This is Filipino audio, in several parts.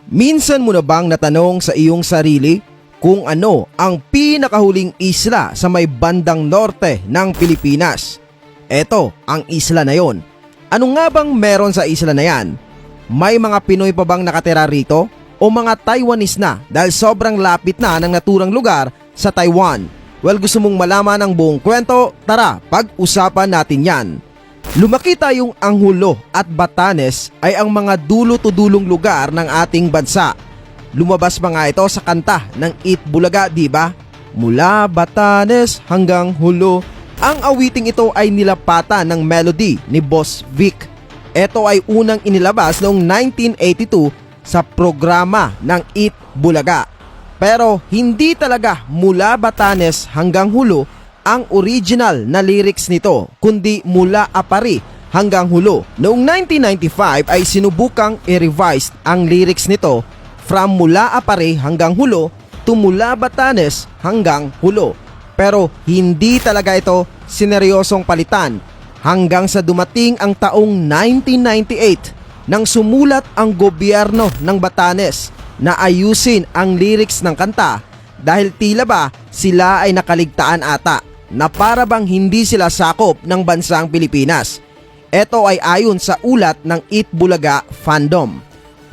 Minsan mo na bang natanong sa iyong sarili kung ano ang pinakahuling isla sa may bandang norte ng Pilipinas? Eto ang isla na yon. Ano nga bang meron sa isla na yan? May mga Pinoy pa bang nakatira rito? O mga Taiwanese na dahil sobrang lapit na ng naturang lugar sa Taiwan? Well, gusto mong malaman ang buong kwento? Tara, pag-usapan natin yan. Lumaki tayong Angulo at Batanes ay ang mga dulo-to-dulong lugar ng ating bansa. Lumabas pa nga ito sa kanta ng Eat Bulaga, di ba? Mula Batanes hanggang Hulo. Ang awiting ito ay nilapatan ng melody ni Boss Vic. Ito ay unang inilabas noong 1982 sa programa ng Eat Bulaga. Pero hindi talaga mula Batanes hanggang Hulo ang original na lyrics nito, kundi mula Apari hanggang Hulo. Noong 1995 ay sinubukang i-revise ang lyrics nito from mula Apari hanggang Hulo to mula Batanes hanggang Hulo. Pero hindi talaga ito sineryosong palitan hanggang sa dumating ang taong 1998 nang sumulat ang gobyerno ng Batanes na ayusin ang lyrics ng kanta dahil tila ba sila ay nakaligtaan ata na para bang hindi sila sakop ng bansang Pilipinas. Ito ay ayon sa ulat ng Eat Bulaga fandom.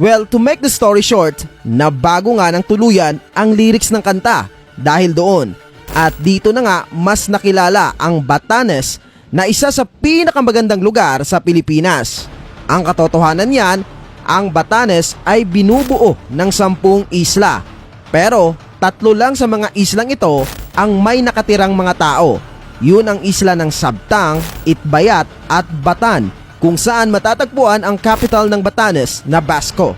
Well, to make the story short, nabago nga ng tuluyan ang lyrics ng kanta dahil doon. At dito na nga mas nakilala ang Batanes na isa sa pinakamagandang lugar sa Pilipinas. Ang katotohanan niyan, ang Batanes ay binubuo ng 10 isla. Pero 3 lang sa mga islang ito ang may nakatirang mga tao. Yun ang isla ng Sabtang, Itbayat at Batan, kung saan matatagpuan ang capital ng Batanes na Basco.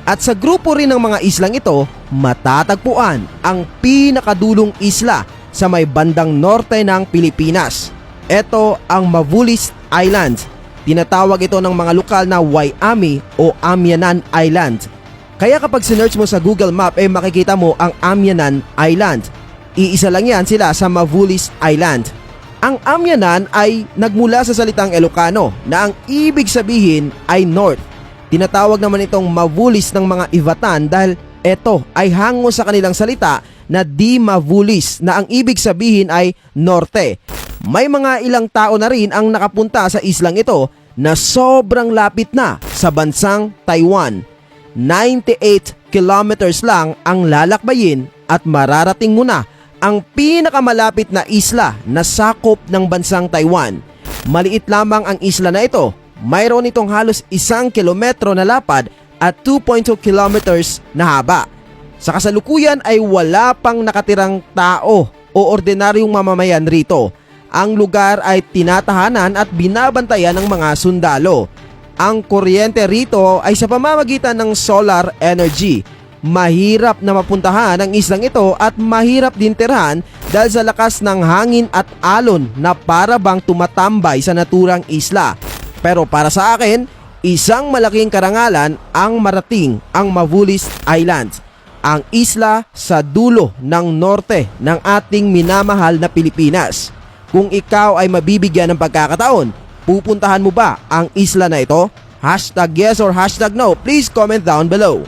At sa grupo rin ng mga islang ito, matatagpuan ang pinakadulong isla sa may bandang norte ng Pilipinas. Ito ang Mavulis Island. Tinatawag ito ng mga lokal na Wai-Ami o Amianan Island. Kaya kapag sinearch mo sa Google Map makikita mo ang Amianan Island. Iisa lang yan sila sa Mavulis Island. Ang Amianan ay nagmula sa salitang Ilocano na ang ibig sabihin ay North. Tinatawag naman itong Mavulis ng mga Ivatan dahil ito ay hango sa kanilang salita na Di Mavulis na ang ibig sabihin ay Norte. May mga ilang tao na rin ang nakapunta sa islang ito na sobrang lapit na sa bansang Taiwan. 98 kilometers lang ang lalakbayin at mararating mo na ang pinakamalapit na isla na sakop ng bansang Taiwan. Maliit lamang ang isla na ito. Mayroon itong halos 1 kilometro na lapad at 2.2 kilometers na haba. Sa kasalukuyan ay wala pang nakatirang tao o ordinaryong mamamayan rito. Ang lugar ay tinatahanan at binabantayan ng mga sundalo. Ang kuryente rito ay sa pamamagitan ng solar energy. Mahirap na mapuntahan ang islang ito at mahirap din tirahan dahil sa lakas ng hangin at alon na para bang tumatambay sa naturang isla. Pero para sa akin, isang malaking karangalan ang marating ang Mavulis Island, ang isla sa dulo ng norte ng ating minamahal na Pilipinas. Kung ikaw ay mabibigyan ng pagkakataon, pupuntahan mo ba ang isla na ito? #yes or #no, please comment down below.